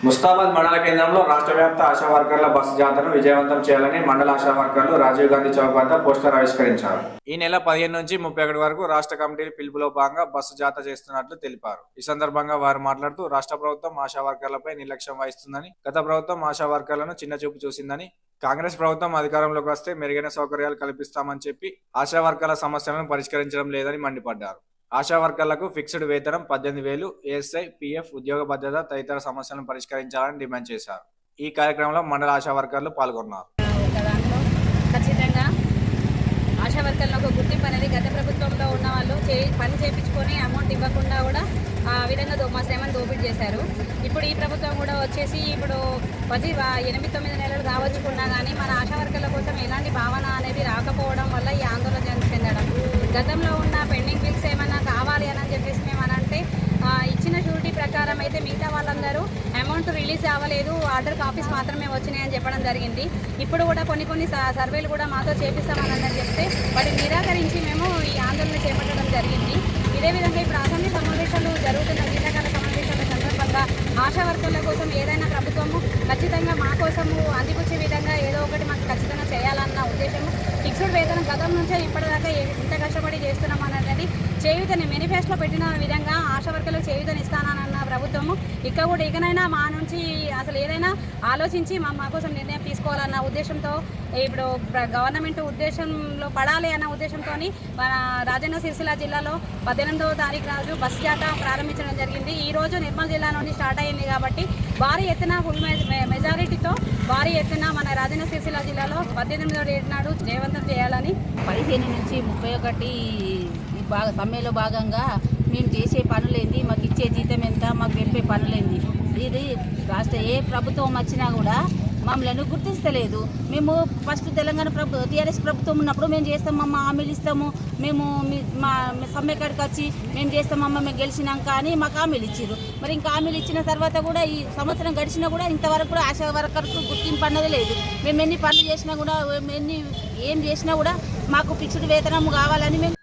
ముస్తాబాద్ మండల కేంద్రంలో రాష్ట్ర వ్యాప్త ఆశా వర్కర్ల బస్సు జాతరను విజయవంతం చేయాలని మండల ఆశా వర్కర్లు రాజీవ్ గాంధీ చౌక్ వద్ద పోస్టర్ ఆవిష్కరించారు. ఈ నెల 15 నుంచి 31 వరకు రాష్ట్ర కమిటీల పిలుపులో భాగంగా బస్సు జాతర చేస్తున్నట్లు తెలిపారు. ఈ సందర్భంగా వారు మాట్లాడుతూ రాష్ట్ర ప్రభుత్వం ఆశా వర్కర్లపై నిర్లక్ష్యం వహిస్తుందని, గత ప్రభుత్వం ఆశా వర్కర్లను చిన్నచూపు చూసిందని, కాంగ్రెస్ ప్రభుత్వం అధికారంలోకి వస్తే మెరుగైన సౌకర్యాలు కల్పిస్తామని చెప్పి ఆశా వర్కర్ల సమస్యలను పరిష్కరించడం లేదని మండిపడ్డారు. ఆశా వర్కర్లకు ఫిక్స్డ్ వేతనం 18,000, ఏఎస్ఐ, పిఎఫ్, ఉద్యోగ భద్రత తదితర సమస్యలను పరిష్కరించాలని డిమాండ్ చేశారు. ఈ కార్యక్రమంలో మండల ఆశా వర్కర్లు పాల్గొన్నారు. ఖచ్చితంగా ఆశా వర్కర్లకు ఒక గుర్తింపు అనేది గత ప్రభుత్వంలో ఉన్న వాళ్ళు పని చేయించుకొని అమౌంట్ ఇవ్వకుండా కూడా ఆ విధంగా మా శ్రమను దోపిడీ చేశారు. ఇప్పుడు ఈ ప్రభుత్వం కూడా వచ్చేసి ఇప్పుడు 8-9 నెలలు కావచ్చుకున్నా కానీ మన ఆశా వర్కర్ల కోసం ఎలాంటి భావన అనేది రాకపోవడం వల్ల ఈ ఆందోళన చెందడం. గతంలో ఉన్న పెండింగ్ బిల్స్ ఏమైనా కావాలి అని చెప్పేసి మేము అనంటే ఇచ్చిన షూరిటీ ప్రకారం అయితే మిగతా వాళ్ళందరూ అమౌంట్ రిలీజ్ అవ్వలేదు, ఆర్డర్ కాపీస్ మాత్రమే వచ్చినాయని చెప్పడం జరిగింది. ఇప్పుడు కూడా కొన్ని సర్వేలు కూడా మాతో చేపిస్తామని చెప్తే వాటిని నిరాకరించి మేము ఈ ఆందోళన చేపట్టడం జరిగింది. ఇదే విధంగా ఇప్పుడు అసెంబ్లీ సమావేశాలు జరుగుతున్న శీతాకాల సమావేశాల సందర్భంగా ఆశా వర్కర్ల కోసం ఏదైనా ప్రభుత్వము ఖచ్చితంగా మా కోసము అందిపుచ్చే విధంగా ఏదో ఒకటి మాకు ఖచ్చితంగా చేయాలన్న ఉద్దేశము. ఫిక్స్డ్ వేతనం గతం నుంచే ఇప్పటిదాకా ఎంత కష్టపడి చేస్తున్నాం అనేది చేయూతని మేనిఫెస్టోలో పెట్టిన విధంగా ఆశా వర్కర్లకు చేయూతని ఇస్తానన్న ప్రభుత్వము ఇకనైనా మా నుంచి అసలు ఏదైనా ఆలోచించి మా కోసం నిర్ణయం తీసుకోవాలన్న ఉద్దేశంతో ఇప్పుడు గవర్నమెంట్ ఉద్దేశంలో పడాలి అన్న ఉద్దేశంతో మన రాజన్న సిరిసిల్ల జిల్లాలో 18వ తారీఖు రోజు బస్ జాతర ప్రారంభించడం జరిగింది. ఈ రోజు నిర్మల్ జిల్లా నుండి స్టార్ట్ అయింది కాబట్టి భారీ ఎత్తున ఫుల్ మెజారిటీతో భారీ ఎత్తున మన రాజన్న సిరిసిల్ల జిల్లాలో 18వ డేట్ నాడు జయవంతం చేయాలని 15 నుంచి 31 సమ్మెలో భాగంగా మేము చేసే పనులేంది, మాకు ఇచ్చే జీతం ఎంత, మాకు తెలిపే పనులేంది. ఇది రాష్ట్ర ఏ ప్రభుత్వం వచ్చినా కూడా మమ్మల్ని గుర్తిస్తలేదు. మేము ఫస్ట్ తెలంగాణ టీఆర్ఎస్ ప్రభుత్వం ఉన్నప్పుడు మేము చేస్తామమ్మా, హామీలు ఇస్తాము, మేము మా సమ్మె కాడికి వచ్చి మేము చేస్తామమ్మా, మేము గెలిచినాక అని మాకు హామీలు ఇచ్చారు. మరి ఇంకా హామీలు ఇచ్చిన తర్వాత కూడా ఈ సంవత్సరం గడిచినా కూడా ఇంతవరకు కూడా ఆశా వర్కర్కు గుర్తింపు అన్నది లేదు. మేము ఎన్ని పనులు చేసినా కూడా ఏం చేసినా కూడా మాకు ఫిక్స్డ్ వేతనం కావాలని మేము